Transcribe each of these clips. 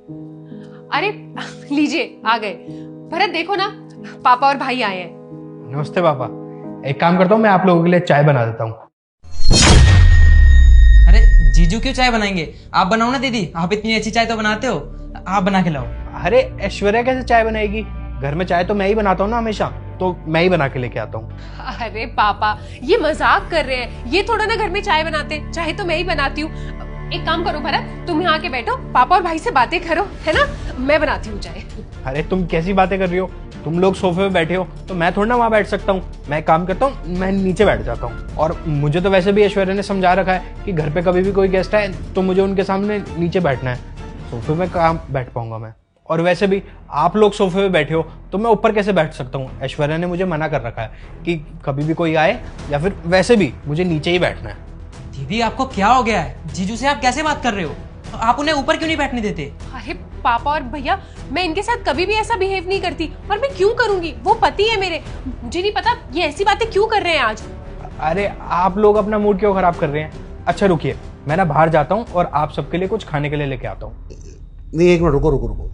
अरे लीजिए आ गए। भरत देखो ना, पापा और भाई आए हैं। नमस्ते पापा। एक काम करता हूँ, मैं आप लोगों के लिए चाय बना देता हूँ। अरे जीजू क्यों चाय बनाएंगे? आप बनाओ ना दीदी, आप इतनी अच्छी चाय तो बनाते हो, आप बना के लाओ। अरे ऐश्वर्या कैसे चाय बनाएगी? घर में चाय तो मैं ही बनाता हूँ ना हमेशा, तो मैं ही बना के लेके आता हूँ। अरे पापा ये मजाक कर रहे हैं, ये थोड़ा ना घर में चाय बनाते, चाहे तो मैं ही बनाती हूँ। एक काम करो भरत, तुम यहाँ आके बैठो, पापा और भाई से बातें करो, है ना? मैं बनाती हूँ चाय। अरे तुम कैसी बातें कर रही हो? तुम लोग सोफे पे बैठे हो तो मैं थोड़ा ना वहाँ बैठ सकता हूँ। मैं काम करता हूँ, मैं नीचे बैठ जाता हूँ। और मुझे तो वैसे भी ऐश्वर्या ने समझा रखा है कि घर पे कभी भी कोई गेस्ट आए तो मुझे उनके सामने नीचे बैठना है। सोफे में कहाँ बैठ पाऊंगा मैं? और वैसे भी आप लोग सोफे पे बैठे हो तो मैं ऊपर कैसे बैठ सकता हूँ? ऐश्वर्या ने मुझे मना कर रखा है कि कभी भी कोई आए या फिर वैसे भी मुझे नीचे ही बैठना है। दीदी आपको क्या हो गया है? जीजू से आप कैसे बात कर रहे हो? आप उन्हें ऊपर क्यों नहीं बैठने देते? अरे पापा और भैया, मैं इनके साथ कभी भी ऐसा बिहेव नहीं करती, और मैं क्यों करूंगी? वो पति है मेरे। मुझे नहीं पता ये ऐसी बातें क्यों कर रहे हैं आज। अरे आप लोग अपना मूड क्यों खराब कर रहे हैं? अच्छा रुकिए, मैं ना बाहर जाता हूँ और आप सबके लिए कुछ खाने के लिए लेके आता हूँ। नहीं, एक मिनट रुको रुको रुको।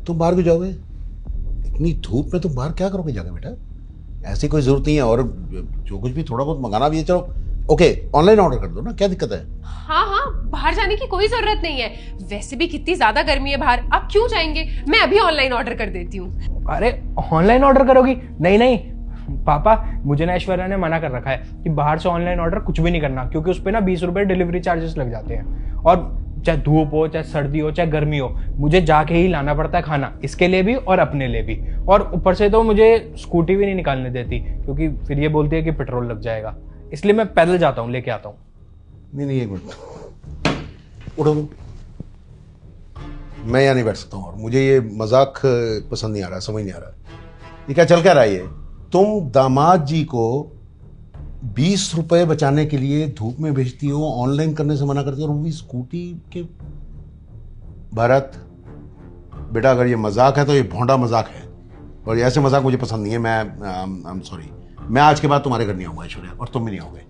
तुम बाहर क्यों जाओगे? इतनी धूप में तुम बाहर क्या करोगे जाके बेटा? ऐसी कोई जरूरत नहीं है। और जो कुछ भी थोड़ा बहुत मंगाना भी है, चलो ओके ऑनलाइन ऑर्डर कर दो ना, क्या दिक्कत है? हाँ, बाहर जाने की कोई जरूरत नहीं है। वैसे भी कितनी ज्यादा गर्मी है बाहर, आप क्यों जाएंगे? मैं अभी ऑनलाइन ऑर्डर कर देती हूँ। अरे ऑनलाइन ऑर्डर करोगी? नहीं नहीं पापा, मुझे ना ऐश्वर्या ने मना कर रखा है कि बाहर से ऑनलाइन ऑर्डर कुछ भी नहीं करना, क्योंकि उस पर ना 20 रुपए डिलीवरी चार्जेस लग जाते हैं। और चाहे धूप हो, चाहे सर्दी हो, चाहे गर्मी हो, मुझे जाके ही लाना पड़ता है खाना, इसके लिए भी और अपने लिए भी। और ऊपर से तो मुझे स्कूटी भी नहीं निकालने देती, क्योंकि फिर ये बोलती है कि पेट्रोल लग जाएगा। इसलिए मैं पैदल जाता हूँ, लेके आता हूँ। नहीं, एक मिनट उठो तुम। मैं यहाँ नहीं बैठ सकता हूँ और मुझे ये मजाक पसंद नहीं आ रहा, समझ नहीं आ रहा ये क्या चल क्या रहा है। ये तुम दामाद जी को 20 रुपए बचाने के लिए धूप में भेजती हो, ऑनलाइन करने से मना करती हो, और वो भी स्कूटी के। भरत बेटा, अगर ये मजाक है तो ये भोंडा मजाक है, और ऐसे मजाक मुझे पसंद नहीं है। मैं आई एम सॉरी, मैं आज के बाद तुम्हारे घर नहीं आऊंगा ऐश्वर्या, और तुम भी नहीं आओगे।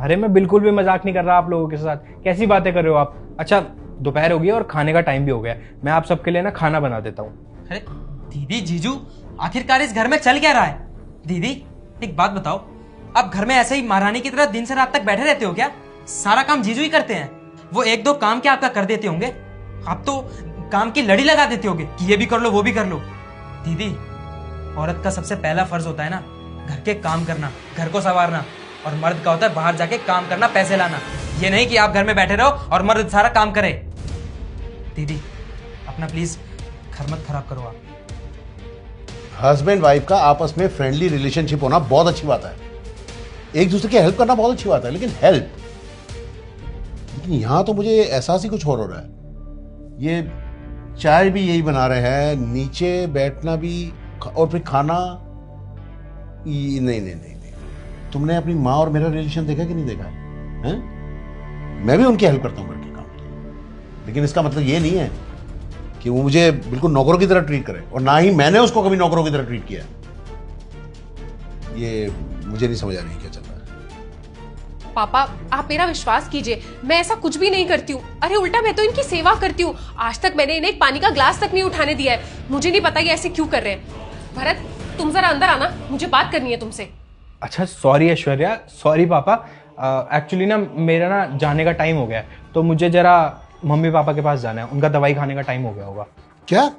अरे मैं बिल्कुल भी मजाक नहीं कर रहा आप लोगों के साथ। कैसी बातें कर रहे हो आप? अच्छा दोपहर हो गई और खाने का टाइम भी हो गया, मैं आप सबके लिए ना खाना बना देता हूँ। अरे दीदी जीजू, आखिरकार इस घर में चल क्या रहा है? दीदी एक बात बताओ, आप घर में ऐसे ही महारानी की तरह दिन से रात तक बैठे रहते हो क्या? सारा काम जीजू ही करते हैं। वो एक दो काम क्या आपका कर देते होंगे? आप तो काम की लड़ी लगा देते होंगे कि ये भी कर लो वो भी कर लो। दीदी, औरत का सबसे पहला फर्ज होता है ना घर के काम करना, घर को संवारना, और मर्द का होता है बाहर जाके काम करना, पैसे लाना। ये नहीं कि आप घर में बैठे रहो और मर्द सारा काम करे। दीदी अपना प्लीज घर मत खराब करो आप। हस्बैंड वाइफ का आपस में फ्रेंडली रिलेशनशिप होना बहुत अच्छी बात है, एक दूसरे की हेल्प करना बहुत अच्छी बात है, लेकिन यहां तो मुझे एहसास ही कुछ और हो रहा है। ये चाय भी यही बना रहे हैं, नीचे बैठना भी, और फिर खाना। नहीं नहीं नहीं नहीं, तुमने अपनी माँ और मेरा रिलेशन देखा कि नहीं देखा है? मैं भी उनकी हेल्प करता हूँ घर के काम, लेकिन इसका मतलब ये नहीं है कि वो मुझे बिल्कुल नौकरों की तरह ट्रीट करे, और ना ही मैंने उसको कभी नौकरों की तरह ट्रीट किया। ये मुझे नहीं समझ आ रही क्या चल रहा है। पापा आप मेरा विश्वास कीजिए, मैं ऐसा कुछ भी नहीं करती हूँ। अरे उल्टा मैं तो इनकी सेवा करती हूँ। आज तक मैंने इन्हें एक पानी का ग्लास तक नहीं उठाने दिया है। मुझे नहीं पता ये ऐसे क्यों कर रहे हैं। भरत तुम जरा अंदर आना, मुझे बात करनी है तुमसे। अच्छा सॉरी ऐश्वर्या, सॉरी पापा। एक्चुअली ना मेरा ना जाने का टाइम हो गया है, तो मुझे जरा मम्मी पापा के पास जाना है, उनका दवाई खाने का टाइम हो गया होगा। क्या?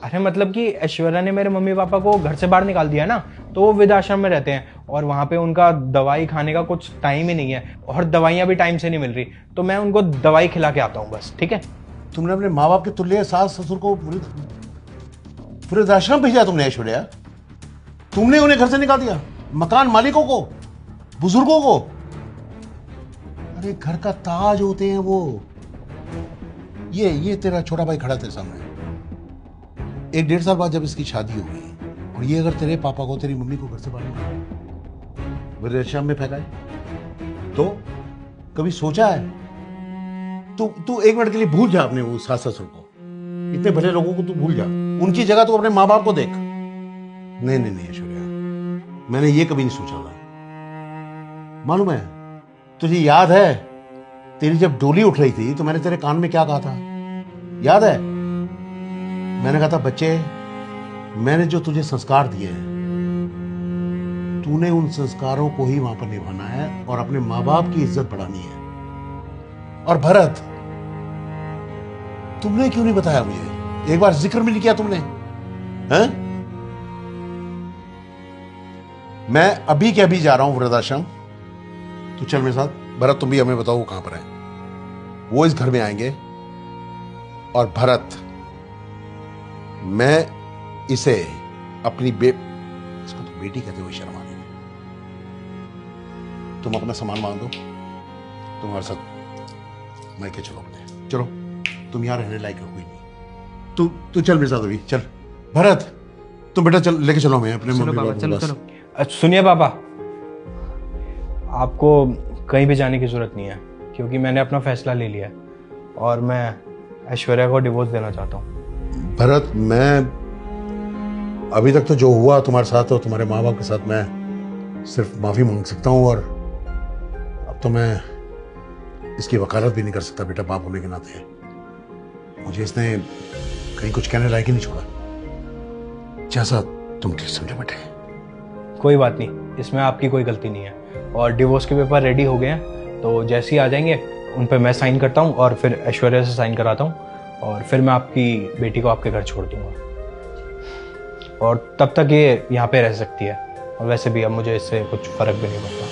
अरे मतलब कि ऐश्वर्या ने मेरे मम्मी पापा को घर से बाहर निकाल दिया ना, तो वो वृद्धाश्रम में रहते हैं और वहाँ पे उनका दवाई खाने का कुछ टाइम ही नहीं है, और दवाइयाँ भी टाइम से नहीं मिल रही, तो मैं उनको दवाई खिला के आता हूँ बस। ठीक है? तुमने अपने माँ बाप के तुल्य सास ससुर को वृद्धाश्रम भेजा तुमने ऐश्वर्या? तुमने उन्हें घर से निकाल दिया, मकान मालिकों को, बुजुर्गों को? अरे घर का ताज होते हैं वो। ये तेरा छोटा भाई खड़ा तेरे सामने, 1-1.5 साल बाद जब इसकी शादी होगी, और ये अगर तेरे पापा को, तेरी मम्मी को घर से बाहर वृद्धाश्रम में फेंका है, तो कभी सोचा है? तू 1 मिनट के लिए भूल जा अपने वो सास ससुर को, इतने भले लोगों को तू भूल जा, उनकी जगह तू अपने माँ बाप को देख। नहीं नहीं नहीं ऐश्वर्या, मैंने ये कभी नहीं सोचा था। मालूम है तुझे, याद है तेरी जब डोली उठ रही थी तो मैंने तेरे कान में क्या कहा था? याद है? मैंने कहा था बच्चे, मैंने जो तुझे संस्कार दिए हैं, तूने उन संस्कारों को ही वहां पर निभाना है और अपने माँ बाप की इज्जत बढ़ानी है। और भरत, तुमने क्यों नहीं बताया मुझे? एक बार जिक्र भी नहीं किया तुमने, हैं? मैं अभी के अभी जा रहा हूं वृद्धाश्रम, तू चल मेरे साथ। भरत, तुम भी हमें बताओ वो कहां पर है। वो इस घर में आएंगे और भरत, मैं इसे अपनी इसको तो बेटी कहते हुए शर्मा नहीं। तुम अपना सामान मान दो, तुम हमारे साथ मायके चलो अपने। चलो, तुम यहां रहने लायक हो कोई नहीं। तू चल मेरे साथ अभी, चल। भरत, तुम बेटा चल, लेके चलो हमें अपने चलो मम्मी बाबा, पापा के चलो पास। चलो। सुनिए पापा, आपको कहीं भी जाने की जरूरत नहीं है, क्योंकि मैंने अपना फैसला ले लिया है और मैं ऐश्वर्या को डिवोर्स देना चाहता हूँ। भरत, मैं अभी तक तो जो हुआ तुम्हारे साथ और तुम्हारे माँ बाप के साथ, मैं सिर्फ माफी मांग सकता हूँ। और अब तो मैं इसकी वकालत भी नहीं कर सकता बेटा, बाप होने के नाते। मुझे इसने कहीं कुछ कहने लायक ही नहीं छोड़ा। जैसा तुम ठीक समझो बेटे। कोई बात नहीं, इसमें आपकी कोई गलती नहीं है। और डिवोर्स के पेपर रेडी हो गए हैं, तो जैसे ही आ जाएंगे उन पे मैं साइन करता हूँ और फिर ऐश्वर्या से साइन कराता हूँ और फिर मैं आपकी बेटी को आपके घर छोड़ दूंगा। और तब तक ये यहाँ पे रह सकती है, और वैसे भी अब मुझे इससे कुछ फर्क भी नहीं पड़ता।